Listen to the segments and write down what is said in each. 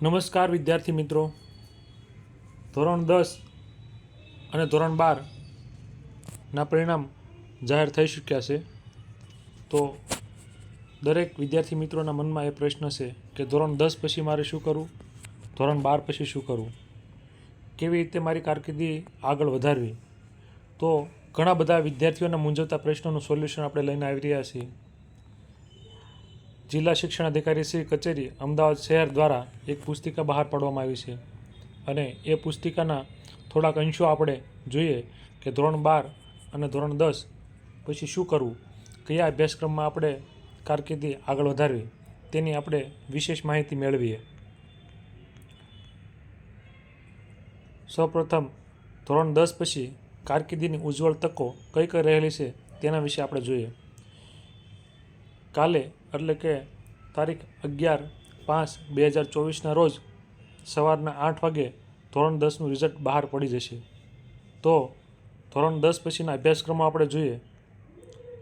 નમસ્કાર વિદ્યાર્થી મિત્રો, ધોરણ 10 અને ધોરણ 12ના પરિણામ જાહેર થઈ ચૂક્યા છે. તો દરેક વિદ્યાર્થી મિત્રોના મનમાં એ પ્રશ્ન છે કે ધોરણ 10 પછી મારે શું કરવું, ધોરણ 12 પછી શું કરવું, કેવી રીતે મારી કારકિર્દી આગળ વધારવી. તો ઘણા બધા વિદ્યાર્થીઓના મૂંઝવતા પ્રશ્નોનું સોલ્યુશન આપણે લઈને આવી રહ્યા છીએ. જિલ્લા શિક્ષણ અધિકારી શ્રી કચેરી અમદાવાદ શહેર દ્વારા એક પુસ્તિકા બહાર પાડવામાં આવી છે અને એ પુસ્તિકાના થોડાક અંશો આપણે જોઈએ કે ધોરણ 12 અને ધોરણ 10 પછી શું કરવું, કયા અભ્યાસક્રમમાં આપણે કારકિર્દી આગળ વધારવી, તેની આપણે વિશેષ માહિતી મેળવીએ. સૌપ્રથમ ધોરણ 10 પછી કારકિર્દીની ઉજ્જવળ તકો કઈ કઈ રહેલી છે તેના વિશે આપણે જોઈએ. કાલે એટલે કે તારીખ 11/5/2024ના રોજ સવારના 8 વાગે ધોરણ 10નું રિઝલ્ટ બહાર પડી જશે. તો ધોરણ 10 પછીના અભ્યાસક્રમો આપણે જોઈએ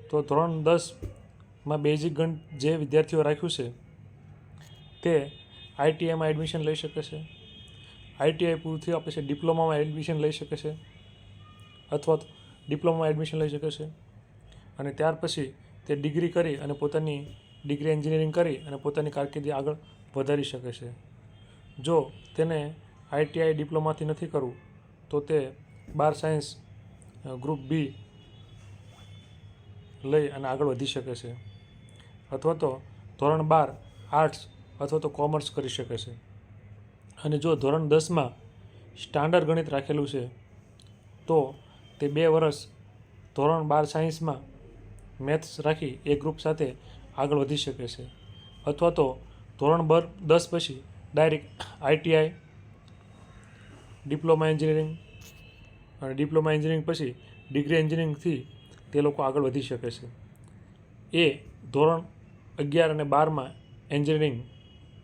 તો ધોરણ 10માં બેઝિક ગણિત જે વિદ્યાર્થીઓ રાખ્યું છે તે આઈટીઆઈમાં એડમિશન લઈ શકે છે. આઈટીઆઈ પૂરું થયા પછી ડિપ્લોમામાં એડમિશન લઈ શકે છે અથવા તો ડિપ્લોમામાં એડમિશન લઈ શકે છે અને ત્યાર પછી તે ડિગ્રી કરી અને પોતાની ડિગ્રી એન્જિનિયરિંગ કરી અને પોતાની કારકિર્દી આગળ વધારી શકે છે. જો તેને આઈટીઆઈ ડિપ્લોમાથી નથી કરવું તો તે બાર સાયન્સ ગ્રુપ બી લઈ અને આગળ વધી શકે છે અથવા તો ધોરણ 12 આર્ટ્સ અથવા તો કોમર્સ કરી શકે છે. અને જો ધોરણ 10માં સ્ટાન્ડર્ડ ગણિત રાખેલું છે તો તે 2 વર્ષ ધોરણ 12 સાયન્સમાં મેથ્સ રાખી એ ગ્રુપ સાથે આગળ વધી શકે છે અથવા તો ધોરણ 10 પછી ડાયરેક્ટ આઈટીઆઈ, ડિપ્લોમા એન્જિનિયરિંગ અને ડિપ્લોમા એન્જિનિયરિંગ પછી ડિગ્રી એન્જિનિયરિંગથી તે લોકો આગળ વધી શકે છે. એ ધોરણ 11 અને 12માં engineering,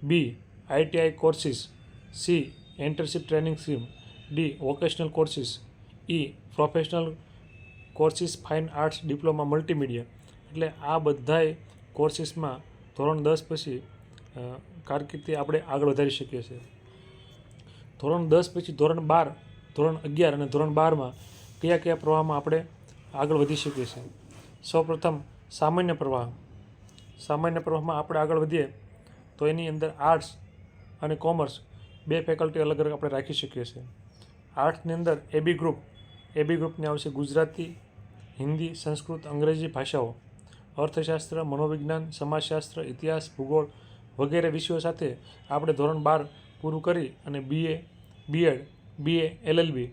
B ITI courses, C internship training scheme, D vocational courses, E professional courses, fine arts, diploma, multimedia. એટલે આ બધાય કોર્સિસમાં ધોરણ 10 પછી કારકિર્દી આપણે આગળ વધારી શકીએ છીએ. ધોરણ 10 પછી ધોરણ 12, ધોરણ 11 અને ધોરણ 12માં કયા કયા પ્રવાહમાં આપણે આગળ વધી શકીએ છીએ. સૌપ્રથમ સામાન્ય પ્રવાહ. સામાન્ય પ્રવાહમાં આપણે આગળ વધીએ તો એની અંદર આર્ટ્સ અને કોમર્સ 2 ફેકલ્ટી અલગ અલગ આપણે રાખી શકીએ છીએ. આર્ટ્સની અંદર એબી ગ્રુપની આવશે ગુજરાતી, હિન્દી, સંસ્કૃત, અંગ્રેજી ભાષાઓ, અર્થશાસ્ત્ર, મનોવિજ્ઞાન, સમાજશાસ્ત્ર, ઇતિહાસ, ભૂગોળ વગેરે વિષયો સાથે આપણે ધોરણ 12 પૂરું કરી અને બીએ, બીએડ, બીએ, એલએલબી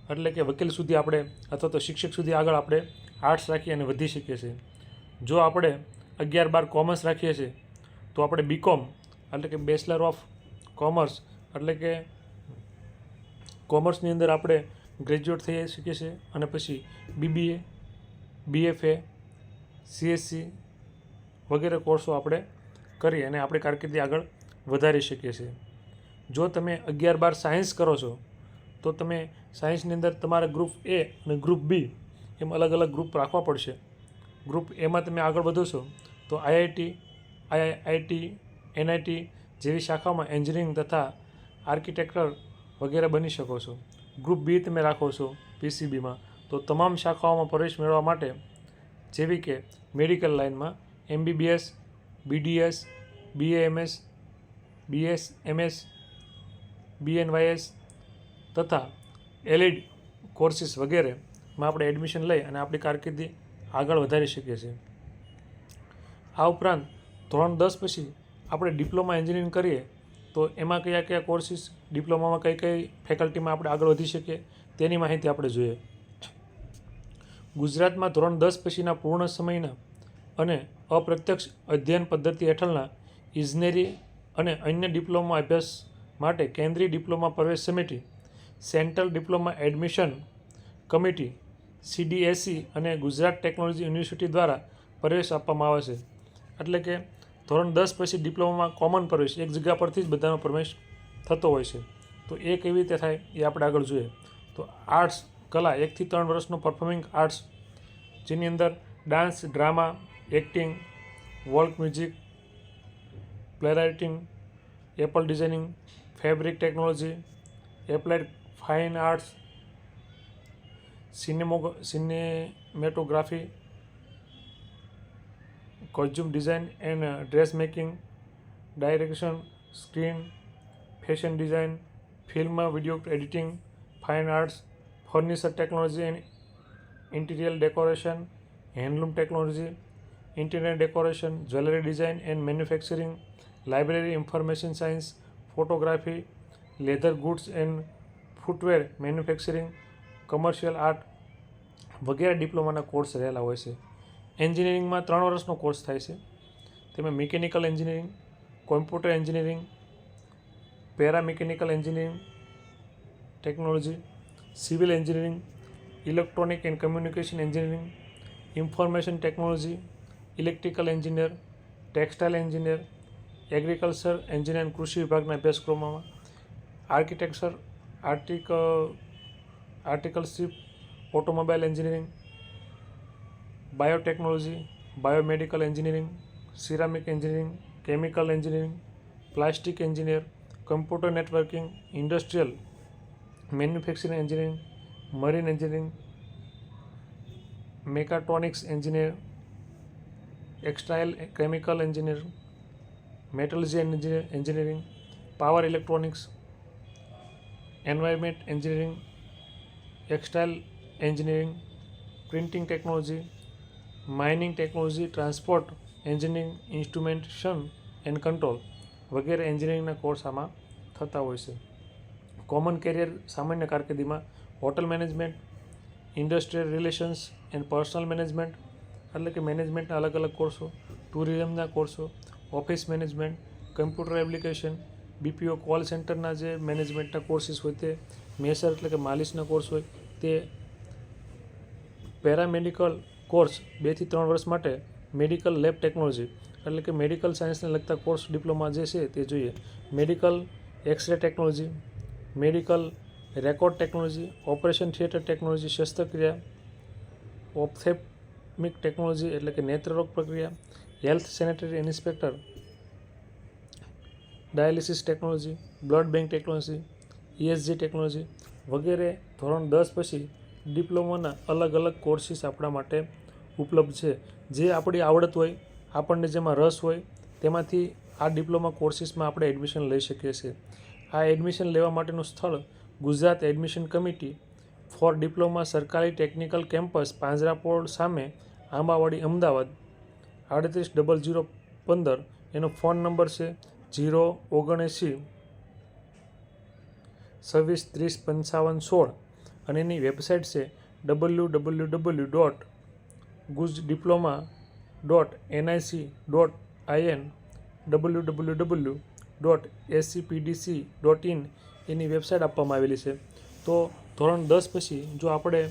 એટલે કે વકીલ સુધી આપણે અથવા તો શિક્ષક સુધી આગળ આપણે આર્ટ્સ રાખી અને વધી શકીએ છીએ. જો આપણે 11-12 કોમર્સ રાખીએ છીએ તો આપણે બીકોમ એટલે કે બેચલર ઓફ કોમર્સ એટલે કે કોમર્સની અંદર આપણે ગ્રેજ્યુએટ થઈ શકીએ છીએ અને પછી બીબીએ, બીએફએ, સીએસસી વગેરે કોર્સો આપણે કરી અને આપણી કારકિર્દી આગળ વધારી શકીએ છીએ. જો તમે 11-12 સાયન્સ કરો છો તો તમે સાયન્સની અંદર તમારે ગ્રુપ એ અને ગ્રુપ બી એમ અલગ અલગ ગ્રુપ રાખવા પડશે. ગ્રુપ એમાં તમે આગળ વધો છો તો આઈઆઈટી, એનઆઈટી જેવી શાખાઓમાં એન્જિનિયરિંગ તથા આર્કિટેક્ચર વગેરે બની શકો છો. ગ્રુપ બી તમે રાખો છો પીસીબીમાં તો તમામ શાખાઓમાં પ્રવેશ મેળવવા માટે જેવી કે મેડિકલ લાઇનમાં એમબીબીએસ, બીડીએસ, બીએએમએસ, બીએસએમએસ, બીએનવાયએસ તથા એલઈડ કોર્સિસ વગેરેમાં આપણે એડમિશન લઈ અને આપણી કારકિર્દી આગળ વધારી શકીએ છીએ. આ ઉપરાંત ધોરણ 10 પછી આપણે ડિપ્લોમા એન્જિનિયરિંગ કરીએ તો એમાં કયા કયા કોર્સિસ, ડિપ્લોમામાં કઈ કઈ ફેકલ્ટીમાં આપણે આગળ વધી શકીએ તેની માહિતી આપણે જોઈએ. ગુજરાતમાં ધોરણ 10 પછીના પૂર્ણ સમયના અને અપ્રત્યક્ષ અધ્યયન પદ્ધતિ હેઠળના ઇજનેરી અને અન્ય ડિપ્લોમા અભ્યાસ માટે કેન્દ્રીય ડિપ્લોમા પ્રવેશ સમિતિ, સેન્ટ્રલ ડિપ્લોમા એડમિશન કમિટી સીડીએસઈ અને ગુજરાત ટેકનોલોજી યુનિવર્સિટી દ્વારા પ્રવેશ આપવામાં આવે છે. એટલે કે ધોરણ 10 પછી ડિપ્લોમામાં કોમન પ્રવેશ એક જગ્યા પરથી જ બધાનો પ્રવેશ થતો હોય છે. તો એ કેવી રીતે થાય એ આપણે આગળ જોઈએ. તો આર્ટ્સ, કલા 1 થી 3 વર્ષનો પરફોર્મિંગ આર્ટ્સ જેની અંદર dance, drama, acting, વોલ્ક music, play writing, Apple designing, fabric technology, applied fine arts, cinematography, costume design and dress making, direction, screen, fashion design, film video editing, fine arts, furniture technology and interior decoration, handloom technology, interior decoration, jewellery design and manufacturing, library information science, photography, leather goods and footwear manufacturing, commercial art વગેરે ડિપ્લોમાના course રહેલા હોય છે. એન્જિનિયરિંગમાં 3 વર્ષનો course થાય છે. તેમાં mechanical engineering, computer engineering, paramechanical engineering technology, civil engineering, electronic and communication engineering, information technology, electrical engineer, textile engineer, agriculture engineer કૃષિ વિભાગના અભ્યાસક્રમોમાં, architecture, articleship, automobile engineering, biotechnology, biomedical engineering, ceramic engineering, chemical engineering, plastic engineer, computer networking, industrial manufacturing engineering, marine engineering, mechatronics engineer, textile chemical engineer, metallurgy engineering, power electronics, environment engineering, textile engineering, printing technology, mining technology, transport engineering, instrumentation and control વગેરે એન્જિનિયરિંગના course આમાં થતા હોય છે. Common career સામાન્ય કારકિર્દીમાં hotel management, industrial relations and personnel management એટલે કે મેનેજમેન્ટના અલગ અલગ કોર્સો, ટુરિઝમના કોર્સો, office management, computer application, BPO call સેન્ટરના જે મેનેજમેન્ટના કોર્સીસ હોય તે, મેસર એટલે કે માલિશના કોર્સ હોય તે, પેરામેડિકલ કોર્સ 2 થી 3 વર્ષ માટે, મેડિકલ લેબ ટેકનોલોજી એટલે કે મેડિકલ સાયન્સને લગતા કોર્સ ડિપ્લોમા જે છે તે જોઈએ, medical x-ray technology, medical record technology, operation theatre technology, શસ્ત્રક્રિયા, ઓપ્થેલ્મિક ટેકનોલોજી એટલે કે નેત્રરોગ પ્રક્રિયા, health sanitary inspector, dialysis technology, blood bank technology, ESG technology વગેરે ધોરણ 10 પછી ડિપ્લોમાના અલગ અલગ કોર્સીસ આપણા માટે ઉપલબ્ધ છે. જે આપણી આવડત હોય, આપણને જેમાં રસ હોય તેમાંથી આ ડિપ્લોમા કોર્સીસમાં આપણે એડમિશન લઈ શકીએ છીએ. આ એડમિશન લેવા માટેનું સ્થળ Gujarat admission committee four diploma સરકારી ટેકનિકલ કેમ્પસ પાંજરાપોળ સામે, આંબાવાડી, અમદાવાદ 380015. એનો ફોન નંબર છે 079 26 30 55 16 અને એની વેબસાઇટ છે www.guzdiploma.nic.in, www.scpdc.in એની વેબસાઇટ આપવામાં આવેલી છે. તો ધોરણ 10 પછી જો આપણે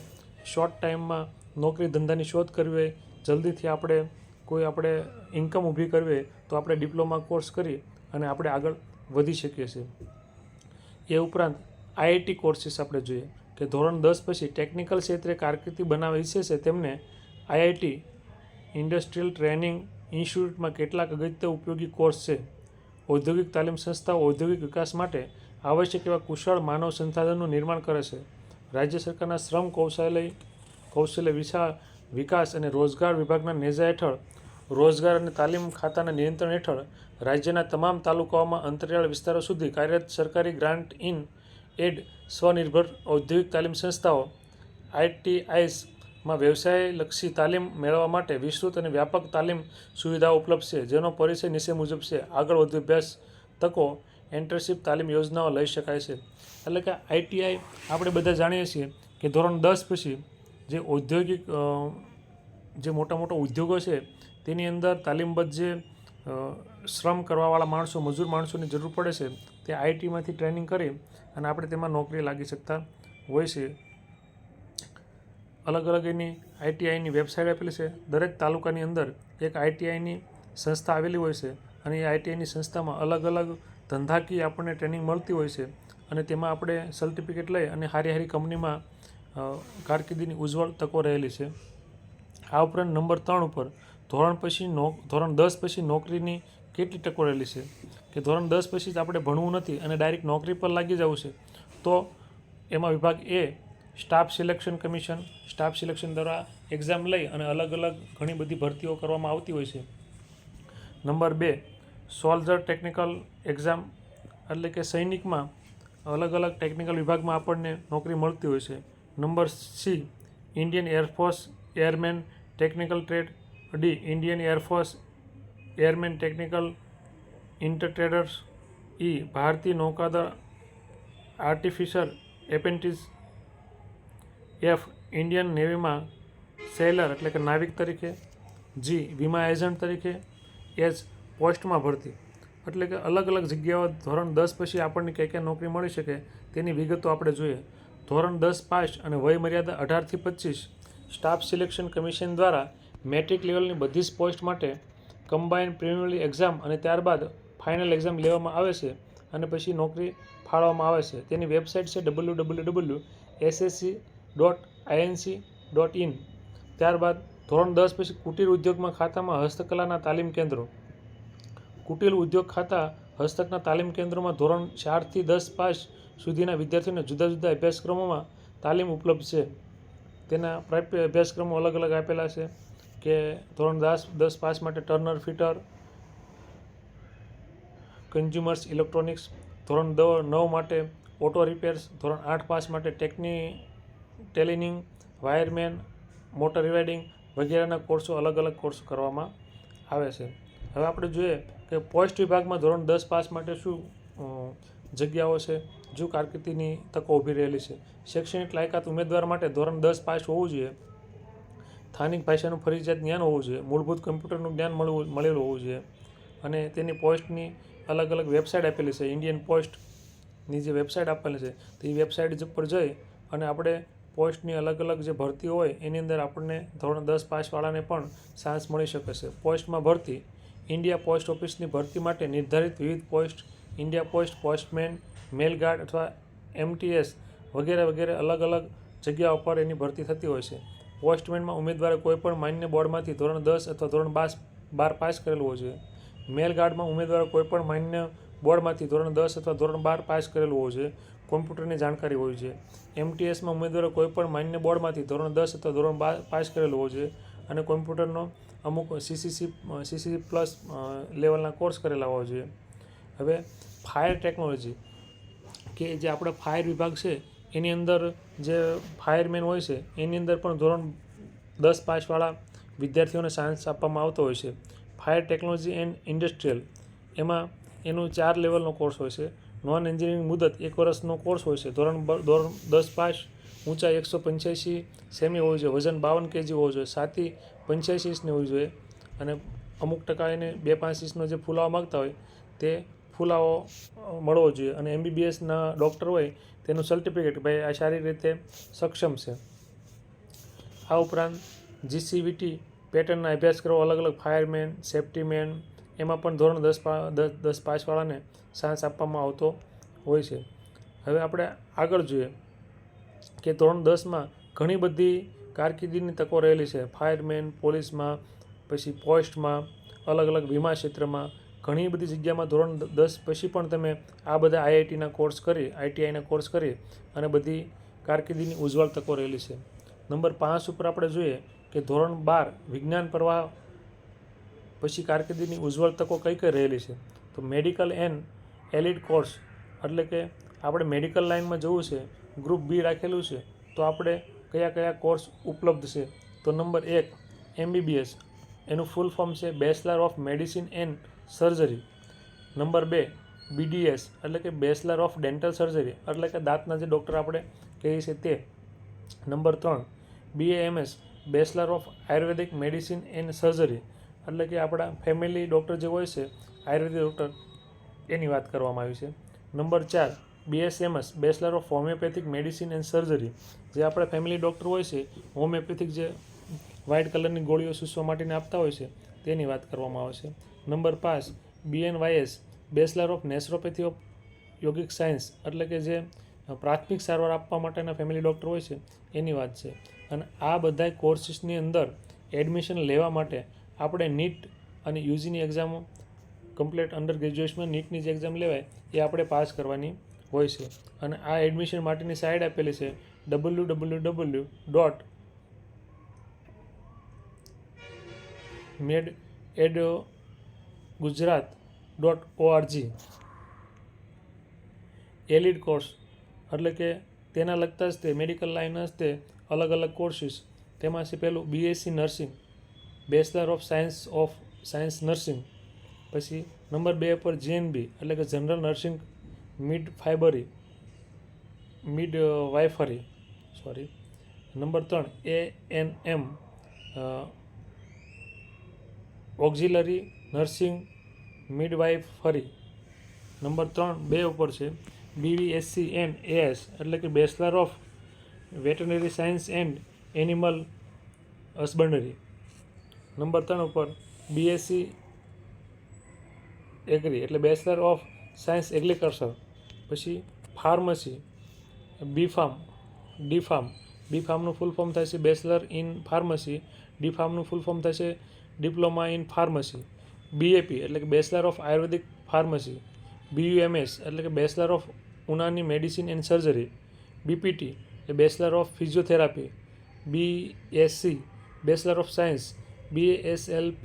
શોર્ટ ટાઈમમાં નોકરી ધંધાની શોધ કરવી હોય, જલ્દીથી આપણે ઇન્કમ ઊભી કરવી હોય તો આપણે ડિપ્લોમા કોર્સ કરી અને આપણે આગળ વધી શકીએ છીએ. એ ઉપરાંત IIT કોર્સીસ આપણે જોઈએ કે ધોરણ 10 પછી ટેકનિકલ ક્ષેત્રે કારકિર્દી બનાવવા ઈચ્છે છે તેમને IIT ઇન્ડસ્ટ્રીયલ ટ્રેનિંગ ઇન્સ્ટિટ્યૂટમાં કેટલાક અગત્ય ઉપયોગી કોર્સ છે. ઔદ્યોગિક તાલીમ સંસ્થાઓ ઔદ્યોગિક વિકાસ માટે આવશ્યક એવા કુશળ માનવ સંસાધનનું નિર્માણ કરે છે. રાજ્ય સરકારના શ્રમ કૌશલ્ય વિકાસ અને રોજગાર વિભાગના નેજા હેઠળ રોજગાર અને તાલીમ ખાતાના નિયંત્રણ હેઠળ રાજ્યના તમામ તાલુકાઓમાં અંતરિયાળ વિસ્તારો સુધી કાર્યરત સરકારી ગ્રાન્ટ ઇન એડ સ્વનિર્ભર ઔદ્યોગિક તાલીમ સંસ્થાઓ ITIs માં વ્યવસાયલક્ષી તાલીમ મેળવવા માટે વિસ્તૃત અને વ્યાપક તાલીમ સુવિધાઓ ઉપલબ્ધ છે, જેનો પરિચય નીચે મુજબ છે. આગળ વધુ અભ્યાસ તકો એન્ટરશીપ તાલીમ યોજનાઓ લઈ શકાય છે. એટલે કે ITI આપણે બધા જાણીએ છીએ કે ધોરણ 10 પછી જે ઔદ્યોગિક જે મોટા મોટા ઉદ્યોગો છે તેની અંદર તાલીમબદ્ધ જે શ્રમ કરવાવાળા માણસો, મજૂર માણસોની જરૂર પડે છે તે IITમાંથી ટ્રેનિંગ કરી અને આપણે તેમાં નોકરી લાગી શકતા હોય છે. અલગ અલગ એની ITIની વેબસાઇટ આપેલી છે. દરેક તાલુકાની અંદર એક ITIની સંસ્થા આવેલી હોય છે અને એ ITIની સંસ્થામાં અલગ અલગ ધંધાકીય આપણને ટ્રેનિંગ મળતી હોય છે અને તેમાં આપણે સર્ટિફિકેટ લઈ અને સારી સારી કંપનીમાં કારકિર્દીની ઉજ્જવળ તકો રહેલી છે. આ ઉપરાંત નંબર 3 ઉપર ધોરણ 10 પછી નોકરીની કેટલી તકો રહેલી છે કે ધોરણ 10 પછી જ આપણે ભણવું નથી અને ડાયરેક્ટ નોકરી પર લાગી જવું છે, તો એમાં વિભાગ એ staff selection commission, staff selection દ્વારા એક્ઝામ લઈ અને અલગ અલગ ઘણી બધી ભરતીઓ કરવામાં આવતી હોય છે. નંબર 2 સોલ્જર ટેકનિકલ એક્ઝામ, એટલે કે સૈનિકમાં અલગ અલગ ટેકનિકલ વિભાગમાં આપણને નોકરી મળતી હોય છે. Number C Indian air force airman technical trade. D Indian air force airman technical ઇન્ટરટ્રેડર્સ. ઈ ભારતીય નૌકાદળ આર્ટિફિશર એપ્રેન્ટિસ. એફ ઇન્ડિયન નેવીમાં સેલર એટલે કે નાવિક તરીકે. જી વીમા એજન્ટ તરીકે. એચ પોસ્ટમાં ભરતી. એટલે કે અલગ અલગ જગ્યાઓ ધોરણ 10 પછી આપણને ક્યાં ક્યાં નોકરી મળી શકે તેની વિગતો આપણે જોઈએ. ધોરણ 10 પાસ અને વય મર્યાદા 18 થી 25. સ્ટાફ સિલેક્શન કમિશન દ્વારા મેટ્રિક લેવલની બધી જ પોસ્ટ માટે કમ્બાઇન્ડ પ્રિલિમિનરી એક્ઝામ અને ત્યારબાદ ફાઇનલ એક્ઝામ લેવામાં આવે છે અને પછી નોકરી ફાળવવામાં આવે છે. તેની વેબસાઇટ છે www.ssc.inc.in. ત્યારબાદ ધોરણ 10 પછી કુટીર ઉદ્યોગમાં ખાતામાં હસ્તકલાના તાલીમ કેન્દ્રો. કુટીર ઉદ્યોગ ખાતા હસ્તકના તાલીમ કેન્દ્રોમાં ધોરણ 4 થી 10 પાસ સુધીના વિદ્યાર્થીઓને જુદા જુદા અભ્યાસક્રમોમાં તાલીમ ઉપલબ્ધ છે. તેના પ્રાપ્ય અભ્યાસક્રમો અલગ અલગ આપેલા છે કે ધોરણ 10 પાસ માટે ટર્નર ફિટર, કન્ઝ્યુમર્સ ઇલેક્ટ્રોનિક્સ. ધોરણ 9 માટે ઓટો રિપેર્સ. ધોરણ 8 પાસ માટે ટેલિનિંગ, વાયરમેન, મોટર રિવાઇડિંગ વગેરેના કોર્સો અલગ અલગ કોર્સો કરવામાં આવે છે. હવે આપણે જોઈએ કે પોસ્ટ વિભાગમાં ધોરણ 10 પાસ માટે શું જગ્યાઓ છે, જો કારકિર્દીની તકો ઊભી રહેલી છે. શૈક્ષણિક લાયકાત ઉમેદવાર માટે ધોરણ 10 પાસ હોવું જોઈએ. સ્થાનિક ભાષાનું ફરજિયાત જ્ઞાન હોવું જોઈએ. મૂળભૂત કમ્પ્યુટરનું જ્ઞાન મળેલું હોવું જોઈએ. અને તેની પોસ્ટની અલગ અલગ વેબસાઇટ આપેલી છે. ઇન્ડિયન પોસ્ટની જે વેબસાઇટ આપેલી છે તે વેબસાઇટ ઉપર જઈ અને આપણે પોસ્ટની અલગ અલગ જે ભરતીઓ હોય એની અંદર આપણને ધોરણ 10 પાસવાળાને પણ ચાન્સ મળી શકે છે. પોસ્ટમાં ભરતી. ઇન્ડિયા પોસ્ટ ઓફિસની ભરતી માટે નિર્ધારિત વિવિધ પોસ્ટ ઇન્ડિયા પોસ્ટ, પોસ્ટમેન, મેલ ગાર્ડ અથવા MTS વગેરે વગેરે અલગ અલગ જગ્યાઓ પર એની ભરતી થતી હોય છે. પોસ્ટમેનમાં ઉમેદવારે કોઈપણ માન્ય બોર્ડમાંથી ધોરણ 10 અથવા ધોરણ 12 પાસ કરેલું હોવું જોઈએ. મેલ ગાર્ડમાં ઉમેદવારે કોઈપણ માન્ય બોર્ડમાંથી ધોરણ 10 અથવા ધોરણ 12 પાસ કરેલું હોવું જોઈએ. કોમ્પ્યુટરની જાણકારી હોવી જોઈએ. MTSમાં ઉમેદવારે કોઈપણ માન્ય બોર્ડમાંથી ધોરણ 10 અથવા ધોરણ 12 પાસ કરેલું હોવું જોઈએ અને કોમ્પ્યુટરનો અમુક CCC પ્લસ લેવલના કોર્સ કરેલા હોવા જોઈએ. હવે ફાયર ટેકનોલોજી, કે જે આપણે ફાયર વિભાગ છે એની અંદર જે ફાયરમેન હોય છે એની અંદર પણ ધોરણ 10 પાસવાળા વિદ્યાર્થીઓને ચાન્સ આપવામાં આવતો હોય છે. ફાયર ટેકનોલોજી એન્ડ ઇન્ડસ્ટ્રીયલ, એમાં એનું 4 લેવલનો કોર્સ હોય છે. નોન એન્જિનિયરિંગ મુદત 1 વર્ષનો કોર્સ હોય છે. ધોરણ 10 પાસ, ઊંચાઈ 185 સેમી હોવી જોઈએ, વજન 52 kg હોવું જોઈએ, છાતી 85 ઇંચની હોવી જોઈએ અને અમુક ટકા એને 2-5 ઇંચનો જે ફુલાવો માગતા હોય તે ફુલાવો મળવો જોઈએ અને MBBSના ડૉક્ટર હોય તેનું સર્ટિફિકેટ ભાઈ આ શારીરિક રીતે સક્ષમ છે. આ ઉપરાંત GCVT પેટર્નના અભ્યાસક્રમો અલગ અલગ ફાયરમેન, સેફ્ટીમેન, એમાં પણ ધોરણ 10 પાસવાળાને ચાન્સ આપવામાં આવતો હોય છે. હવે આપણે આગળ જોઈએ કે ધોરણ 10માં ઘણી બધી કારકિર્દીની તકો રહેલી છે. ફાયરમેન, પોલીસમાં, પછી પોસ્ટમાં, અલગ અલગ વીમા ક્ષેત્રમાં ઘણી બધી જગ્યામાં ધોરણ 10 પછી પણ તમે આ બધા IITના કોર્સ કરી, ITIના કોર્સ કરી અને બધી કારકિર્દીની ઉજ્જવળ તકો રહેલી છે. નંબર 5 ઉપર આપણે જોઈએ કે ધોરણ 12 વિજ્ઞાન પ્રવાહ પછી કારકિર્દીની ઉજ્જવળ તકો કઈ કઈ રહેલી છે. તો મેડિકલ એન્ડ એલિડ કોર્સ, એટલે કે આપણે મેડિકલ લાઇનમાં જવું છે, ગ્રુપ B રાખેલું છે, તો આપણે કયા કયા કોર્સ ઉપલબ્ધ છે. તો નંબર 1 MBBS, એનું ફૂલ ફોર્મ છે bachelor of medicine and surgery. Number 2 BDS, એટલે કે બેચલર ઓફ ડેન્ટલ સર્જરી, એટલે કે દાંતના જે ડૉક્ટર આપણે કહીએ છીએ તે. Number 3 BAMS, bachelor of Ayurvedic medicine and surgery, એટલે કે આપણા ફેમિલી ડૉક્ટર જે હોય છે આયુર્વેદિક ડૉક્ટર એની વાત કરવામાં આવી છે. Number 4 BSMS, bachelor of homeopathic medicine and surgery, જે આપણા ફેમિલી ડૉક્ટર હોય છે હોમિયોપેથિક જે વ્હાઇટ કલરની ગોળીઓ સૂસવા માટેને આપતા હોય છે તેની વાત કરવામાં આવે છે. Number 5 BNYS, bachelor of naturopathy of yogic science, એટલે કે જે પ્રાથમિક સારવાર આપવા માટેના ફેમિલી ડૉક્ટર હોય છે એની વાત છે. અને આ બધા કોર્સીસની અંદર એડમિશન લેવા માટે આપણે NEET અને UGની એક્ઝામો કમ્પ્લીટ અંડર ગ્રેજ્યુએશનમાં નીટની જે એક્ઝામ લેવાય એ આપણે પાસ કરવાની હોય છે. અને આ એડમિશન માટેની સાઇટ આપેલી છે www.mededgujarat.org. એલિડ કોર્સ એટલે કે તેના લગતા જ તે મેડિકલ લાઇનના જ તે અલગ અલગ કોર્સીસ. તેમાં છે પહેલું BSc nursing, bachelor of science nursing. પછી નંબર 2 પર GNB એટલે કે general nursing midwifery. Number 3 ANM auxiliary nursing midwifery. Number 2 ઉપર છે BVSc એન્ડ AS એટલે કે bachelor of veterinary science and animal husbandry. Number 3 ઉપર BSc એગ્રી એટલે બેચલર ઓફ સાયન્સ એગ્રીકલ્ચર. પછી ફાર્મસી બીફાર્મનું ફૂલ ફોર્મ થશે બેચલર ઇન ફાર્મસી. ડીફાર્મનું ફૂલ ફોર્મ થશે ડિપ્લોમા ઇન ફાર્મસી. BAP એટલે કે bachelor of Ayurvedic pharmacy. BUMS એટલે કે bachelor of Unani medicine and surgery. BPT એટલે bachelor of physiotherapy. BSc bachelor of science. BASLP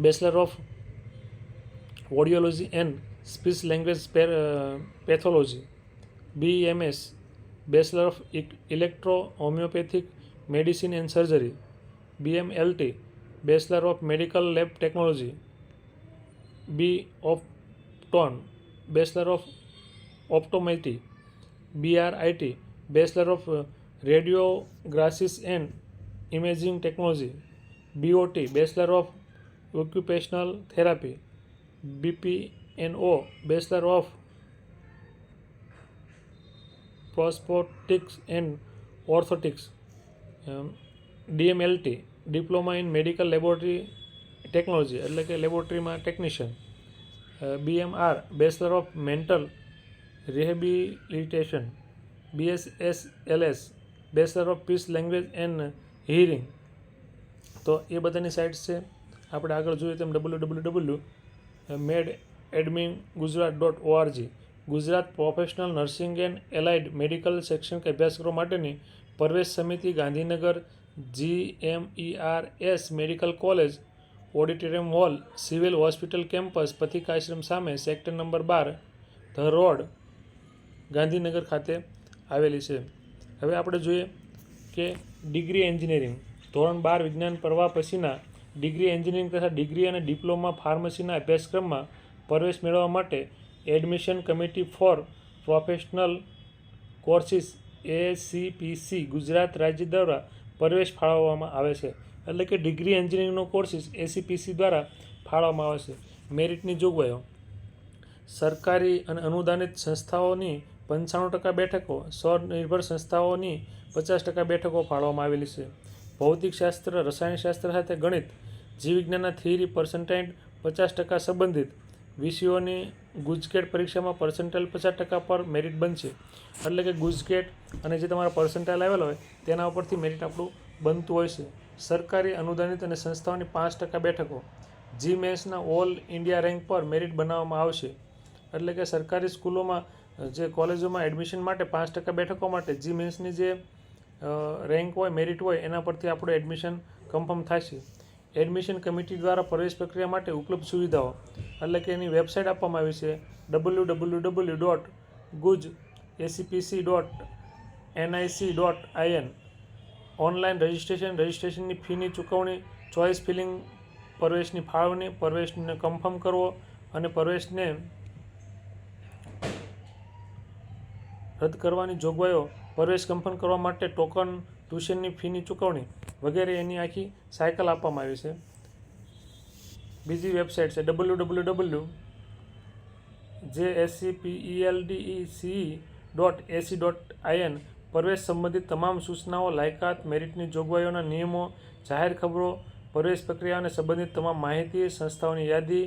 bachelor of audiology and speech language pathology. BEMS bachelor of electro homeopathic medicine and surgery. BMLT bachelor of medical lab technology. BOPTON bachelor of optometry. BRIT bachelor of radiography and imaging technology. BOT bachelor of occupational therapy. BPNO bachelor of prosthetics and orthotics. DMLT diploma in medical laboratory technology એટલે કે લેબોરેટરીમાં technician. BMR bachelor of mental rehabilitation. BSSLS bachelor of speech language and hearing. તો એ બધાની sites છે. આપણે આગળ જોઈએ તેમ www.mededgujarat.org Gujarat professional nursing and allied medical શૈક્ષણિક અભ્યાસક્રમો માટેની પ્રવેશ સમિતિ Gandhinagar GMERS medical college auditorium hall civil hospital campus Pathikashram સામે સેક્ટર નંબર 12 ધ રોડ ગાંધીનગર ખાતે આવેલી છે. હવે આપણે જોઈએ કે ડિગ્રી એન્જિનિયરિંગ ધોરણ 12 વિજ્ઞાન પ્રવાહ પછીના ડિગ્રી એન્જિનિયરિંગ તથા ડિગ્રી અને ડિપ્લોમા ફાર્મસીના અભ્યાસક્રમમાં પ્રવેશ મેળવવા માટે admission committee for professional courses ACPC Gujarat રાજ્ય દ્વારા પ્રવેશ ફાળવવામાં આવે છે. એટલે કે ડિગ્રી એન્જિનિયરિંગનો કોર્સિસ ACPC દ્વારા ફાળવવામાં આવે છે. મેરિટની જોગવાઈઓ સરકારી અને અનુદાનિત સંસ્થાઓની 95% બેઠકો, સ્વનિર્ભર સંસ્થાઓની 50% બેઠકો ફાળવવામાં આવેલી છે. ભૌતિકશાસ્ત્ર, રસાયણશાસ્ત્ર સાથે ગણિત, જીવવિજ્ઞાનના થિયરી પર્સન્ટાઇલ 50% સંબંધિત વિષયોની ગુજકેટ પરીક્ષામાં પર્સન્ટાઇલ 50% પર મેરિટ બનશે. એટલે કે ગુજકેટ અને જે તમારા પર્સન્ટાઇલ આવેલા હોય તેના ઉપરથી મેરિટ આપણું બનતું હોય છે. સરકારી અનુદાનિત અને સંસ્થાઓની 5% બેઠકો GMATSના ઓલ ઇન્ડિયા રેન્ક પર મેરિટ બનાવવામાં આવશે. એટલે કે સરકારી સ્કૂલોમાં જે કોલેજોમાં એડમિશન માટે 5% બેઠકો માટે GMATSની જે રેન્ક હોય મેરિટ હોય એના પરથી આપણું એડમિશન કન્ફર્મ થશે. એડમિશન કમિટી દ્વારા પ્રવેશ પ્રક્રિયા માટે ઉપલબ્ધ સુવિધાઓ એટલે કે એની વેબસાઇટ આપવામાં આવી છે www.gujacpc.nic.in. ઓનલાઈન રજિસ્ટ્રેશનની ફીની ચૂકવણી, ચોઇસ ફિલિંગ, પ્રવેશની ફાળવણી, પ્રવેશને કન્ફર્મ કરવો અને પ્રવેશને રદ કરવાની જોગવાઈઓ, પ્રવેશ કન્ફર્મ કરવા માટે ટોકન, ટ્યુશનની ફીની ચૂકવણી વગેરે એની આખી સાયકલ આપવામાં આવી છે. બીજી વેબસાઇટ છે www.jscpeldece.ac.in. પ્રવેશ સંબંધિત તમામ સૂચનાઓ, લાયકાત, મેરિટની જોગવાઈઓના નિયમો, જાહેર ખબરો, પ્રવેશ પ્રક્રિયા અને સંબંધિત તમામ માહિતી, સંસ્થાઓની યાદી,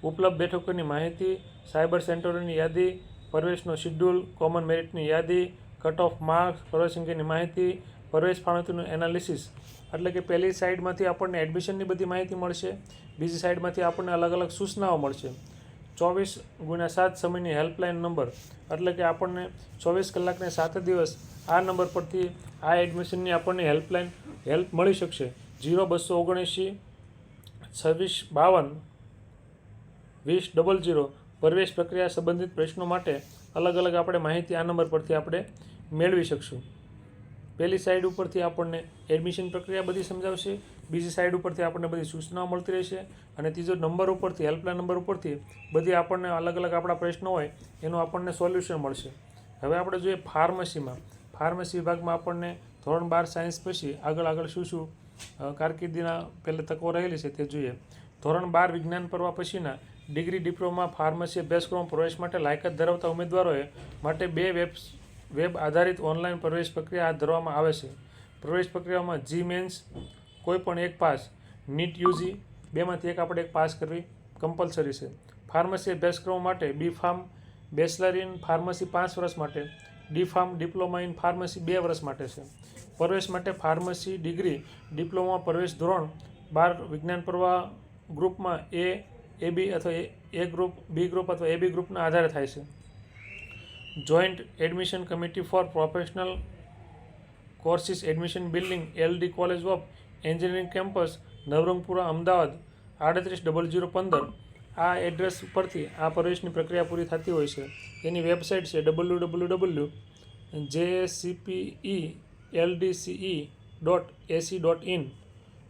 ઉપલબ્ધ બેઠકોની માહિતી, સાયબર સેન્ટરોની યાદી, પ્રવેશનો શિડ્યુલ, કોમન મેરિટની યાદી, કટ ઓફ માર્ક્સ, પ્રવેશ અંગેની માહિતી, પ્રવેશ ફાળવણીનું એનાલિસિસ, એટલે કે પહેલી સાઈડમાંથી આપણને એડમિશનની બધી માહિતી મળશે, બીજી સાઈડમાંથી આપણને અલગ અલગ સૂચનાઓ મળશે. 24x7 સમયની હેલ્પલાઇન નંબર, એટલે કે આપણને 24 કલાકને 7 દિવસ આ નંબર પરથી આ એડમિશનની આપણને હેલ્પ મળી શકશે. 0279 2652 2000 પ્રવેશ પ્રક્રિયા સંબંધિત પ્રશ્નો માટે અલગ અલગ આપણે માહિતી આ નંબર પરથી આપણે મેળવી શકશું. પહેલી સાઈડ ઉપરથી આપણને એડમિશન પ્રક્રિયા બધી સમજાવશે, બીજી સાઈડ ઉપરથી આપણને બધી સૂચનાઓ મળતી રહેશે, અને ત્રીજો નંબર ઉપરથી હેલ્પલાઇન નંબર ઉપરથી બધી આપણને અલગ અલગ આપણા પ્રશ્નો હોય એનું આપણને સોલ્યુશન મળશે. હવે આપણે જોઈએ ફાર્મસીમાં. ફાર્મસી વિભાગમાં આપણને ધોરણ 12 સાયન્સ પછી આગળ શું કારકિર્દીના પહેલે તકો રહેલી છે તે જોઈએ. ધોરણ 12 વિજ્ઞાન પ્રવાહ પછીના ડિગ્રી ડિપ્લોમા ફાર્મસી અભ્યાસક્રમ પ્રવેશ માટે લાયકાત ધરાવતા ઉમેદવારોએ માટે 2 વેબ આધારિત ઓનલાઈન પ્રવેશ પ્રક્રિયા હાથ ધરવામાં આવે છે. પ્રવેશ પ્રક્રિયામાં જી મેન્સ કોઈ પણ એક પાસ, નીટ યુજી બેમાંથી એક પાસ કરવી કમ્પલસરી છે. ફાર્મસી અભ્યાસક્રમો માટે બી ફાર્મ બેચલર ઇન ફાર્મસી 5 વર્ષ માટે, D farm diploma in pharmacy 2 વર્ષ માટે છે. પ્રવેશ માટે ફાર્મસી ડિગ્રી ડિપ્લોમા પ્રવેશ ધોરણ 12 વિજ્ઞાન પ્રવાહ ગ્રુપમાં એબી અથવા એ ગ્રુપ, બી ગ્રુપ અથવા એબી ગ્રુપના આધારે થાય છે. Joint admission committee for professional courses admission building LD college of engineering campus Navrangpura Ahmedabad 380015 આ એડ્રેસ પરથી આ પ્રવેશની પ્રક્રિયા પૂરી થતી હોય છે. એની વેબસાઇટ છે www.jcpeldce.ac.in.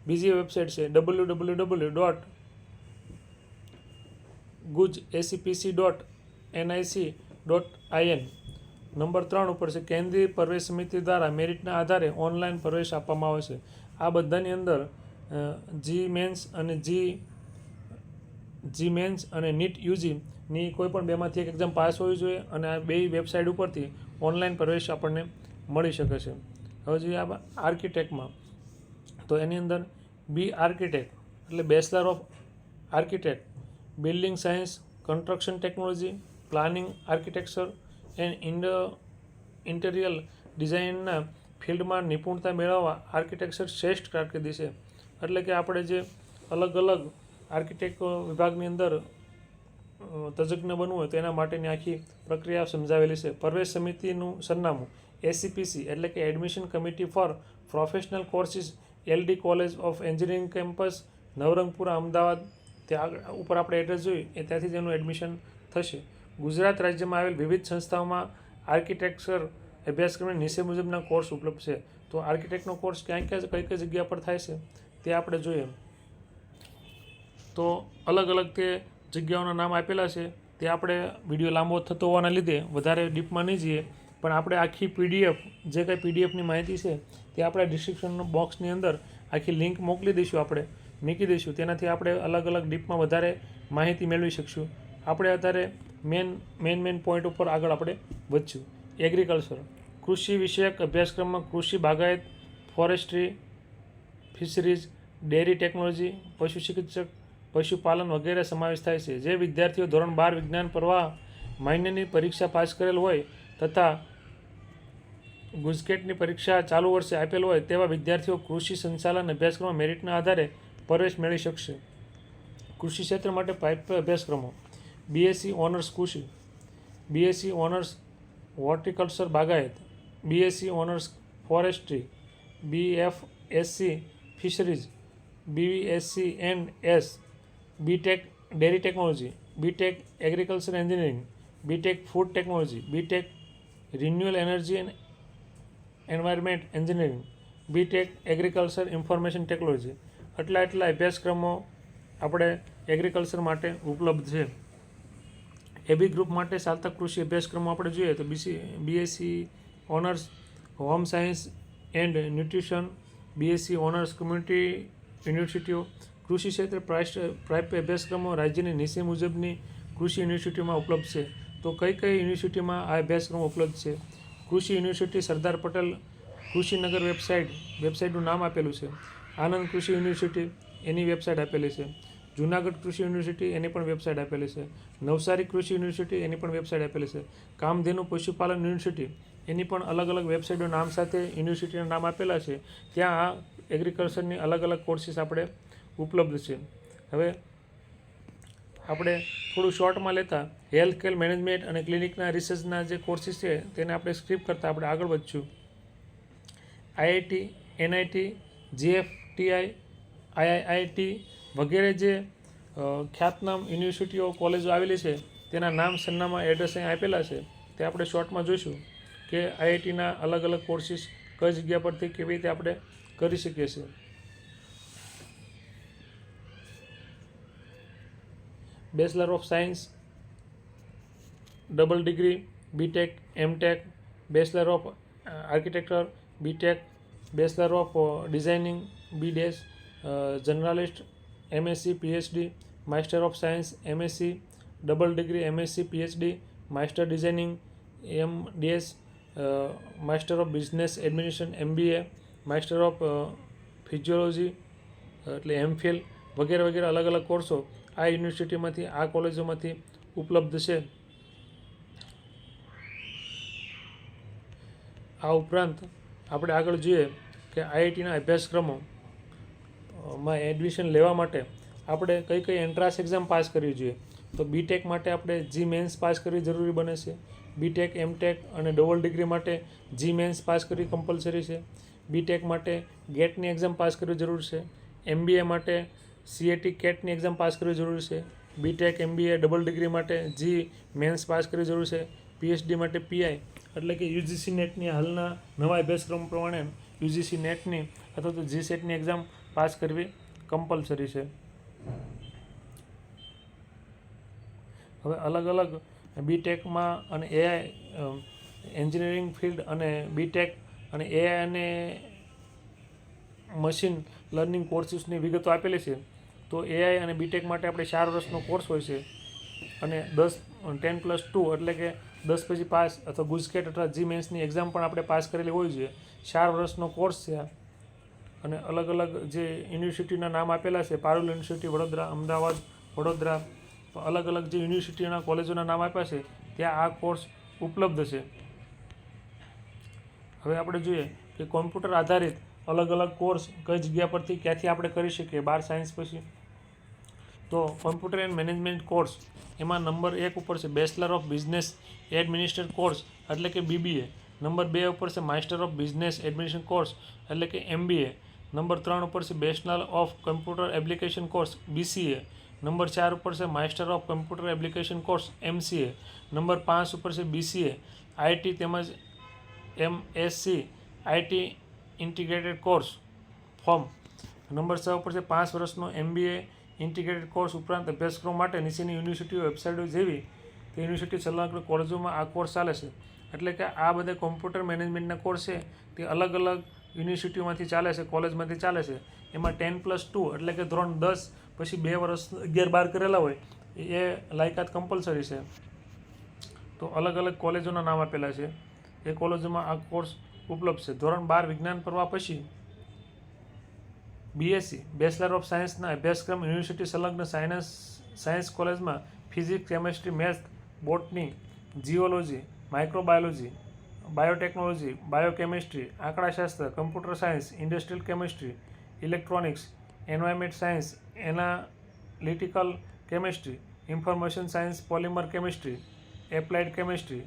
બીજી વેબસાઇટ છે www.gujacpc.nic.in. નંબર 3 ઉપર છે કેન્દ્રીય પ્રવેશ સમિતિ દ્વારા મેરિટના આધારે ઓનલાઈન પ્રવેશ આપવામાં આવે છે. આ બધાની અંદર જી મેન્સ અને નીટ યુજીની કોઈ પણ બેમાંથી એક એક્ઝામ પાસ હોવી જોઈએ, અને આ બે વેબસાઇટ ઉપરથી ઓનલાઈન પ્રવેશ આપણને મળી શકે છે. હવે જોઈએ આ આર્કિટેક્ટમાં, તો એની અંદર બી આર્કિટેક્ટ એટલે bachelor of architect, building science, construction technology, planning architecture and interior ડિઝાઇનના ફિલ્ડમાં નિપુણતા મેળવવા આર્કિટેક્ચર શ્રેષ્ઠ કારકિર્દી છે. એટલે કે આપણે જે અલગ અલગ આર્કિટેક્ટ વિભાગની અંદર તજજ્ઞ બનવું હોય તો એના માટેની આખી પ્રક્રિયા સમજાવેલી છે. પ્રવેશ સમિતિનું સરનામું એસીપીસી એટલે કે admission committee for professional courses LD college of engineering campus Navrangpura Ahmedabad, ત્યાં ઉપર આપણે એડ્રેસ જોઈએ એ ત્યાંથી જ એનું એડમિશન થશે. ગુજરાત રાજ્યમાં આવેલ વિવિધ સંસ્થાઓમાં આર્કિટેક્ચર અભ્યાસક્રમની નીચે મુજબના કોર્સ ઉપલબ્ધ છે. તો આર્કિટેક્ટનો કોર્સ કઈ કઈ જગ્યા પર થાય છે તે આપણે જોઈએ. તો અલગ અલગ તે જગ્યાઓના નામ આપેલા છે. તે આપણે વિડીયો લાંબો થતો હોવાના લીધે વધારે ડીપમાં નહીં જઈએ, પણ આપણે આખી પીડીએફ જે કંઈ પીડીએફની માહિતી છે તે આપણે ડિસ્ક્રિપ્શન બોક્સની અંદર આખી લિંક મૂકી દઈશું. તેનાથી આપણે અલગ અલગ ડીપમાં વધારે માહિતી મેળવી શકશું. આપણે અત્યારે મેન પોઈન્ટ ઉપર આગળ આપણે વધશું. એગ્રીકલ્ચર કૃષિ વિષયક અભ્યાસક્રમમાં કૃષિ બાગાયત, ફોરેસ્ટ્રી, ફિશરીઝ, ડેરી ટેકનોલોજી, પશુ ચિકિત્સક, પશુપાલન વગેરે સમાવેશ થાય છે. જે વિદ્યાર્થીઓ ધોરણ 12 વિજ્ઞાન પ્રવાહ માન્યની પરીક્ષા પાસ કરેલ હોય તથા ગુજકેટની પરીક્ષા ચાલુ વર્ષે આપેલ હોય તેવા વિદ્યાર્થીઓ કૃષિ સંચાલન અભ્યાસક્રમમાં મેરિટના આધારે પ્રવેશ મેળવી શકશે. કૃષિ ક્ષેત્ર માટે પાઇપ અભ્યાસક્રમો બીએસસી ઓનર્સ કૃષિ, બીએસસી ઓનર્સ હોર્ટિકલ્ચર બાગાયત, BSc honours forestry, BFSc fisheries, BSc and S, BTech dairy technology, BTech agriculture engineering, BTech food technology, BTech renewal energy and environment engineering, BTech agriculture information technology. એટલા અભ્યાસક્રમો આપણે agriculture માટે ઉપલબ્ધ છે. એબી group માટે ચાલતા કૃષિ અભ્યાસક્રમો આપણે જોઈએ તો BSc owners home science and nutrition, BSc owners community યુનિવર્સિટીઓ. કૃષિ ક્ષેત્રે પ્રાપ્ય અભ્યાસક્રમો રાજ્યની નીચે મુજબની કૃષિ યુનિવર્સિટીઓમાં ઉપલબ્ધ છે. તો કઈ યુનિવર્સિટીમાં આ અભ્યાસક્રમો ઉપલબ્ધ છે? કૃષિ યુનિવર્સિટી સરદાર પટેલ કૃષિનગર વેબસાઇટનું નામ આપેલું છે. આનંદ કૃષિ યુનિવર્સિટી એની વેબસાઇટ આપેલી છે. જુનાગઢ કૃષિ યુનિવર્સિટી એની પણ વેબસાઇટ આપેલી છે. નવસારી કૃષિ યુનિવર્સિટી એની પણ વેબસાઇટ આપેલી છે. કામધેનુ પશુપાલન યુનિવર્સિટી એની પણ અલગ અલગ વેબસાઇટો નામ સાથે યુનિવર્સિટીના નામ આપેલા છે. ત્યાં આ એગ્રીકલ્ચરની અલગ અલગ કોર્સીસ આપણે ઉપલબ્ધ છે. હવે આપણે થોડું શોર્ટમાં લેતા હેલ્થ કેર મેનેજમેન્ટ અને ક્લિનિકના રિસર્ચના જે કોર્સીસ છે તેને આપણે સ્કીપ કરતાં આપણે આગળ વધશું. આઈઆઈટી, એનઆઈટી, જીએફટીઆઈ, આઈઆઈટી વગેરે જે ખ્યાતનામ યુનિવર્સિટીઓ કોલેજો આવેલી છે તેના નામ, સરનામા, એડ્રેસ અહીં આપેલા છે. તે આપણે શોર્ટમાં જોઈશું કે આઈઆઈટીના અલગ અલગ કોર્સીસ કઈ જગ્યા પરથી કેવી રીતે આપણે કરી શકીએ છીએ. Bachelor of science, double degree, BTech, MTech, bachelor of architecture, BTech, bachelor of designing, BDes, journalist, MSc, PhD, master of science, MSc, double degree, MSc, PhD, master designing, MDS, master of business administration, MBA, master of physiology એટલે MPhil વગેરે વગેરે અલગ અલગ કોર્સો આ યુનિવર્સિટીમાંથી, આ કોલેજોમાંથી ઉપલબ્ધ છે. આ ઉપરાંત આપણે આગળ જોઈએ કે આઈઆઈટીના અભ્યાસક્રમોમાં એડમિશન લેવા માટે આપણે કઈ કઈ એન્ટ્રાન્સ એક્ઝામ પાસ કરવી જોઈએ. તો બીટેક માટે આપણે જી મેન્સ પાસ કરવી જરૂરી બને છે. બીટેક, એમટેક અને ડબલ ડિગ્રી માટે જી મેન્સ પાસ કરવી કમ્પલસરી છે. બીટેક માટે ગેટની એક્ઝામ પાસ કરવી જરૂરી છે. એમબીએ માટે સીએટી કેટની એક્ઝામ પાસ કરવી જરૂરી છે. બીટેક, એમબીએ, ડબલ ડિગ્રી માટે જી મેન્સ પાસ કરવી જરૂરી છે. પીએચડી માટે પીઆઈ એટલે કે યુજીસી નેટની હાલના નવા અભ્યાસક્રમ પ્રમાણે યુજીસી નેટની અથવા તો જી સેટની એક્ઝામ પાસ કરવી કમ્પલસરી છે. હવે અલગ અલગ બીટેકમાં અને એઆઈ એન્જિનિયરિંગ ફિલ્ડ અને બીટેક અને એઆઈ અને મશીન લર્નિંગ કોર્સીસની વિગતો આપેલી છે. તો એઆઈ અને બીટેક માટે આપણે 4 વર્ષનો કોર્સ હોય છે અને 10+2 એટલે કે 10 પછી પાસ અથવા ગુજકેટ અથવા જી મેન્સની એક્ઝામ પણ આપણે પાસ કરેલી હોવી જોઈએ. 4 વર્ષનો કોર્સ છે અને અલગ અલગ જે યુનિવર્સિટીના નામ આપેલા છે, પારુલ યુનિવર્સિટી વડોદરા, અમદાવાદ, વડોદરા, અલગ અલગ જે યુનિવર્સિટીના કોલેજોના નામ આપ્યા છે ત્યાં આ કોર્સ ઉપલબ્ધ છે. હવે આપણે જોઈએ કે કોમ્પ્યુટર આધારિત અલગ અલગ કોર્સ કઈ જગ્યા પરથી ક્યાંથી આપણે કરી શકીએ 12 સાયન્સ પછી. તો કોમ્પ્યુટર એન્ડ મેનેજમેન્ટ કોર્સ એમાં નંબર 1 ઉપર છે bachelor of business administration course એટલે કે બીબીએ. નંબર 2 ઉપર છે master of business administration course એટલે કે એમબીએ. નંબર 3 ઉપર છે bachelor of computer application course BCA. Number 4 ઉપર છે master of computer application course MCA. Number 5 ઉપર છે બીસીએ આઈટી તેમજ MSc IT integrated course form. Number 6 ઉપર છે 5 વર્ષનો એમબીએ ઇન્ટિગ્રેટેડ કોર્સ ઉપરાંત અભ્યાસક્રમ માટે નીચેની યુનિવર્સિટીઓ વેબસાઇટો જેવી તે યુનિવર્સિટી સંલગ્ન કોલેજોમાં આ કોર્સ ચાલે છે. એટલે કે આ બધા કોમ્પ્યુટર મેનેજમેન્ટના કોર્સ છે તે અલગ અલગ યુનિવર્સિટીઓમાંથી ચાલે છે, કોલેજમાંથી ચાલે છે. એમાં 10+2 એટલે કે ધોરણ 10 પછી 2 વર્ષ 11-12 કરેલા હોય એ લાયકાત કમ્પલસરી છે. તો અલગ અલગ કોલેજોના નામ આપેલા છે. એ કોલેજોમાં આ કોર્સ ઉપલબ્ધ છે. ધોરણ 12 વિજ્ઞાન પ્રવાહ પછી બીએસસી બેચલર ઓફ સાયન્સના અભ્યાસક્રમ યુનિવર્સિટી સંલગ્ન સાયન્સ કોલેજમાં physics, chemistry, maths, botany, geology, microbiology, biotechnology, biochemistry, આંકડાશાસ્ત્ર, computer science, industrial chemistry, electronics, environment science, analytical chemistry, information science, polymer chemistry, applied chemistry,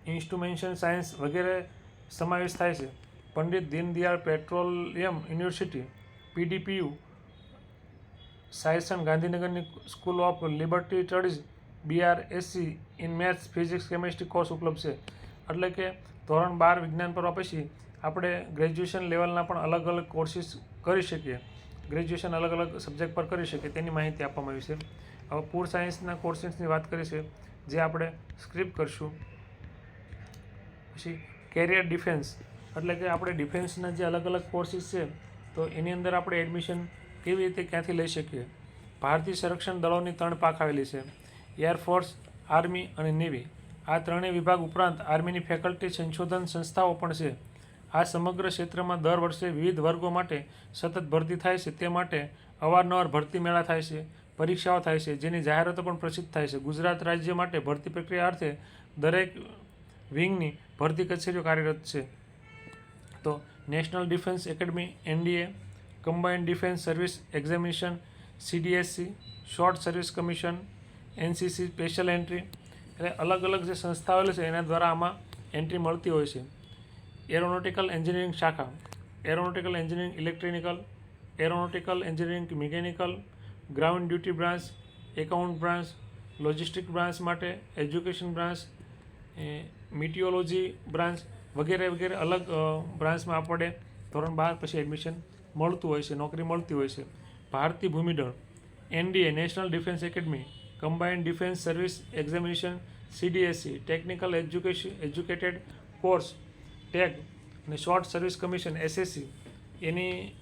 instrumentation science વગેરે સમાવેશ થાય છે. Pandit Deendayal petroleum university PDPU, સાયસન ગાંધીનગરની school of liberal studies BRSc in maths, physics, chemistry course ઉપલબ્ધ છે. એટલે કે ધોરણ 12 વિજ્ઞાન પ્રવાહ પછી આપણે ગ્રેજ્યુએશન લેવલના પણ અલગ અલગ કોર્સીસ કરી શકીએ. ગ્રેજ્યુએશન અલગ અલગ સબ્જેક્ટ પર કરી શકીએ તેની માહિતી આપવામાં આવી છે. હવે પૂર સાયન્સના કોર્સીસની વાત કરી છે જે આપણે સ્ક્રીપ કરશું. પછી કેરિયર ડિફેન્સ એટલે કે આપણે ડિફેન્સના જે અલગ અલગ કોર્સીસ છે તો એની અંદર આપણે એડમિશન કેવી રીતે ક્યાંથી લઈ શકીએ. ભારતીય સંરક્ષણ દળોની 3 પાંખ આવેલી છે: એરફોર્સ, આર્મી અને નેવી. આ ત્રણેય વિભાગ ઉપરાંત આર્મીની ફેકલ્ટી સંશોધન સંસ્થાઓ પણ છે. આ સમગ્ર ક્ષેત્રમાં દર વર્ષે વિવિધ વર્ગો માટે સતત ભરતી થાય છે. તે માટે અવારનવાર ભરતી મેળા થાય છે, પરીક્ષાઓ થાય છે, જેની જાહેરાતો પણ પ્રસિદ્ધ થાય છે. ગુજરાત રાજ્ય માટે ભરતી પ્રક્રિયા અર્થે દરેક વિંગની ભરતી કચેરીઓ કાર્યરત છે. તો national defence academy NDA, combined defence service examination CDSC, short service commission NCC, special entry, એટલે અલગ અલગ જે સંસ્થાઓ છે એના દ્વારા આમાં એન્ટ્રી મળતી હોય છે. એરોનોટિકલ એન્જિનિયરિંગ શાખા, aeronautical engineering electrical, aeronautical engineering mechanical, ground duty branch, account branch, logistic branch માટે, એજ્યુકેશન બ્રાન્ચ, મિટિયોલોજી બ્રાન્ચ વગેરે વગેરે અલગ બ્રાન્ચમાં આપણે ધોરણ 12 પછી એડમિશન મળતું હોય છે, નોકરી મળતી હોય છે. ભારતીય ભૂમિદળ, NDA national defence academy, combined defence service examination CDSC, technical educated course tag અને શોર્ટ સર્વિસ કમિશન SSC એની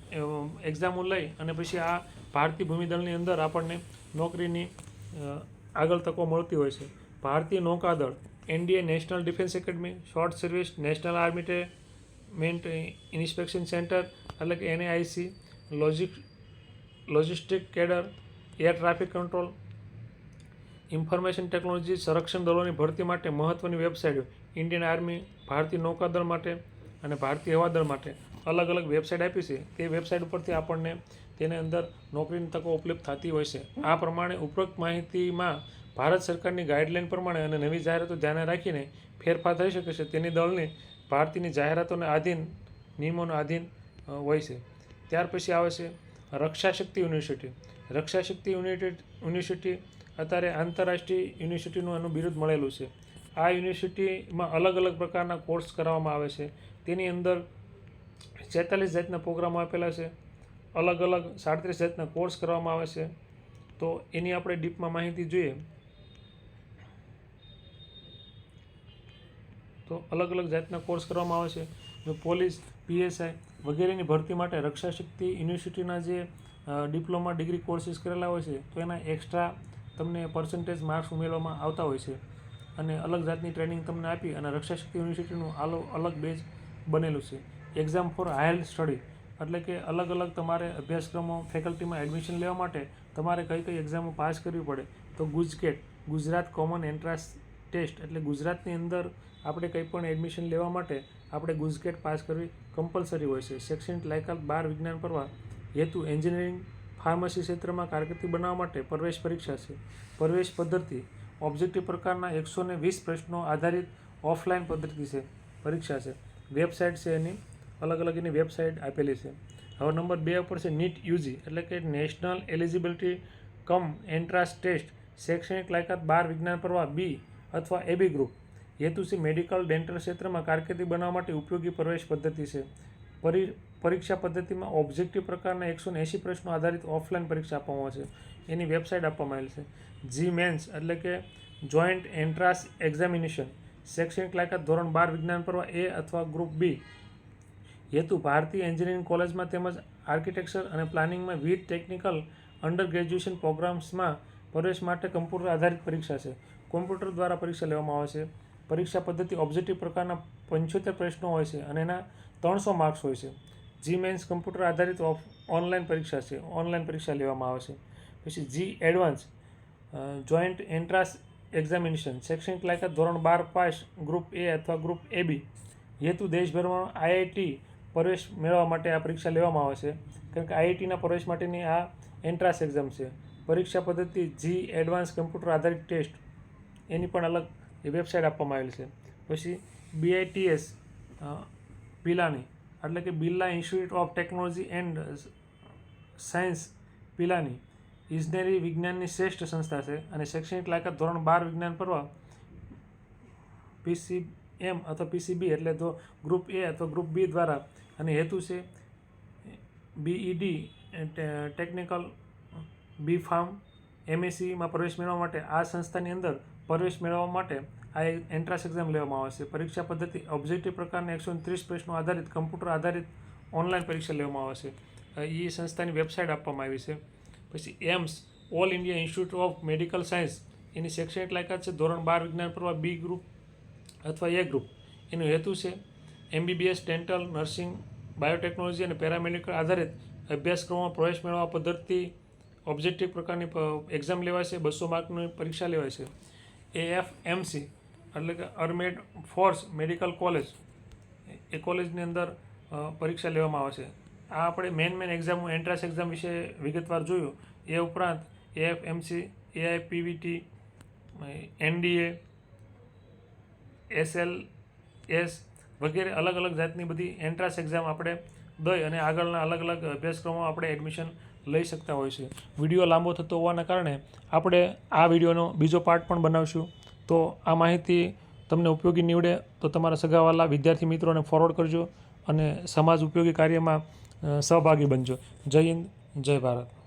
એક્ઝામો લઈ અને પછી આ ભારતીય ભૂમિદળની અંદર આપણને નોકરીની આગળ તકો મળતી હોય છે. ભારતીય નૌકાદળ, NDA national defence academy, short service national armament inspection centre એટલે કે NAIC, logistic cadre, air traffic control, information technology, સંરક્ષણ દળોની ભરતી માટે મહત્ત્વની વેબસાઇટ, ઇન્ડિયન આર્મી, ભારતીય નૌકાદળ માટે અને ભારતીય હવાદળ માટે અલગ અલગ વેબસાઇટ આપી છે. તે વેબસાઇટ ઉપરથી આપણને તેની અંદર નોકરીની તકો ઉપલબ્ધ થતી હોય છે. આ પ્રમાણે ઉપરોક્ત માહિતીમાં ભારત સરકારની ગાઈડલાઇન પ્રમાણે અને નવી જાહેરાતો ધ્યાને રાખીને ફેરફાર થઈ શકે છે. તેની દળની ભારતીયની જાહેરાતોને આધીન નિયમોને આધીન હોય છે. ત્યાર પછી આવે છે રક્ષાશક્તિ યુનિવર્સિટી. રક્ષાશક્તિ યુનિવર્સિટી અત્યારે આંતરરાષ્ટ્રીય યુનિવર્સિટીનું એનું બિરુદ મળેલું છે. આ યુનિવર્સિટીમાં અલગ અલગ પ્રકારના કોર્સ કરાવવામાં આવે છે. તેની અંદર 46 જાતના પ્રોગ્રામો આપેલા છે. અલગ અલગ 37 જાતના કોર્સ કરવામાં આવે છે. તો એની આપણે ડીપમાં માહિતી જોઈએ તો અલગ અલગ જાતના કોર્સ કરવામાં આવે છે. જો પોલીસ, PSI વગેરેની ભરતી માટે રક્ષાશક્તિ યુનિવર્સિટીના જે ડિપ્લોમા ડિગ્રી કોર્સીસ કરેલા હોય છે તો એના એક્સ્ટ્રા તમને પર્સન્ટેજ માર્ક્સ ઉમેરવામાં આવતા હોય છે અને અલગ જાતની ટ્રેનિંગ તમને આપી અને રક્ષાશક્તિ યુનિવર્સિટીનું અલગ બેચ બનેલું છે. એક્ઝામ ફોર હાયર સ્ટડી એટલે કે અલગ અલગ તમારે અભ્યાસક્રમો ફેકલ્ટીમાં એડમિશન લેવા માટે તમારે કઈ કઈ એક્ઝામો પાસ કરવી પડે તો GUJCET, Gujarat common entrance test એટલે ગુજરાતની અંદર આપણે કંઈ પણ એડમિશન લેવા માટે આપણે ગુજકેટ પાસ કરવી કમ્પલસરી હોય છે. શૈક્ષણિક લાયકાત 12 વિજ્ઞાન પ્રવાહ હેતુ એન્જિનિયરિંગ, ફાર્મસી ક્ષેત્રમાં કારકિર્દી બનાવવા માટે પ્રવેશ પરીક્ષા છે. પ્રવેશ પદ્ધતિ ઓબ્જેક્ટિવ પ્રકારના 120 પ્રશ્નો આધારિત ઓફલાઈન પદ્ધતિ છે, પરીક્ષા છે. વેબસાઇટ છે એની અલગ અલગ એની વેબસાઇટ આપેલી છે. હવે નંબર 2 ઉપર છે NEET UG એટલે કે national eligibility cum entrance test. શૈક્ષણિક લાયકાત 12 વિજ્ઞાન પ્રવાહ B અથવા AB ગ્રુપ. હેતુ છે મેડિકલ ડેન્ટલ ક્ષેત્રમાં કારકિર્દી બનાવવા માટે ઉપયોગી પ્રવેશ પદ્ધતિ છે. પરીક્ષા પદ્ધતિમાં ઓબ્જેક્ટિવ પ્રકારના 180 પ્રશ્નો આધારિત ઓફલાઈન પરીક્ષા આપવામાં આવે છે. એની વેબસાઇટ આપવામાં આવેલી છે. GMAINS એટલે કે જોઈન્ટ એન્ટ્રાન્સ એક્ઝામિનેશન. શૈક્ષણિક લાયકાત ધોરણ 12 વિજ્ઞાન પ્રવાહ A અથવા ગ્રુપ B. હેતુ ભારતીય એન્જિનિયરિંગ કોલેજમાં તેમજ આર્કિટેક્ચર અને પ્લાનિંગમાં વિવિધ ટેકનિકલ અંડર ગ્રેજ્યુએશન પ્રોગ્રામ્સમાં પ્રવેશ માટે કમ્પ્યુટર આધારિત પરીક્ષા છે. કોમ્પ્યુટર દ્વારા પરીક્ષા લેવામાં આવે છે. પરીક્ષા પદ્ધતિ ઓબ્જેક્ટિવ પ્રકારના 75 પ્રશ્નો હોય છે અને એના 300 માર્ક્સ હોય છે. GMAINS કમ્પ્યુટર આધારિત ઓનલાઈન પરીક્ષા છે, ઓનલાઈન પરીક્ષા લેવામાં આવે છે. પછી G advance joint entrance examination. શૈક્ષણિક લાયકાત ધોરણ 12 પાસ ગ્રુપ A અથવા ગ્રુપ AB. હેતુ દેશભરમાં IIT પ્રવેશ મેળવવા માટે આ પરીક્ષા લેવામાં આવે છે કારણ કે IITના પ્રવેશ માટેની આ એન્ટ્રાન્સ એક્ઝામ છે. પરીક્ષા પદ્ધતિ G એડવાન્સ કમ્પ્યુટર આધારિત ટેસ્ટ એની પણ અલગ વેબસાઇટ આપવામાં આવેલી છે. પછી BITS પિલાની એટલે કે Birla institute of technology and science Pilani ઇજનેરી વિજ્ઞાનની શ્રેષ્ઠ સંસ્થા છે અને શૈક્ષણિક લાયકાત ધોરણ 12 વિજ્ઞાન પ્રવાહ PCM અથવા PCB એટલે તો ગ્રુપ A અથવા ગ્રુપ B દ્વારા અને હેતુ છે BEd ટેકનિકલ B.Pharm MSCમાં પ્રવેશ મેળવવા માટે આ સંસ્થાની અંદર પ્રવેશ મેળવવા માટે આ એન્ટ્રાન્સ એક્ઝામ લેવામાં આવે છે. પરીક્ષા પદ્ધતિ ઓબ્જેક્ટિવ પ્રકારના 130 પ્રશ્નો આધારિત કમ્પ્યુટર આધારિત ઓનલાઈન પરીક્ષા લેવામાં આવે છે. એ સંસ્થાની વેબસાઇટ આપવામાં આવી છે. પછી AIIMS all India institute of medical science. એની શૈક્ષણિક લાયકાત છે ધોરણ 12 વિજ્ઞાન પ્રવાહ B ગ્રુપ અથવા A ગ્રુપ. એનો હેતુ છે MBBS ડેન્ટલ, નર્સિંગ, બાયોટેકનોલોજી અને પેરામેડિકલ આધારિત અભ્યાસક્રમમાં પ્રવેશ મેળવવા પદ્ધતિ ઓબ્જેક્ટિવ પ્રકારની એક્ઝામ લેવાય છે, 200 માર્કની પરીક્ષા લેવાય છે. AFMC એટલે કે અર્મેડ ફોર્સ મેડિકલ કોલેજ, એ કોલેજની અંદર પરીક્ષા લેવામાં આવે છે. આ આપણે મેન એક્ઝામ એન્ટ્રાન્સ એક્ઝામ વિશે વિગતવાર જોયું. એ ઉપરાંત AFMC, AIPVT, NDA, SLS વગેરે અલગ અલગ જાતની બધી એન્ટ્રાન્સ એક્ઝામ આપણે દઈ અને આગળના અલગ અલગ અભ્યાસક્રમો આપણે એડમિશન લઈ શકતા હોય છે. વિડીયો લાંબો થતો હોવાના કારણે આપણે આ વિડીયોનો બીજો પાર્ટ પણ બનાવશું. તો આ માહિતી તમને ઉપયોગી નીવડે તો તમારા સગાવાલા વિદ્યાર્થી મિત્રોને ફોરવર્ડ કરજો અને સમાજ ઉપયોગી કાર્યમાં સહભાગી બનજો. જય હિન્દ, જય ભારત.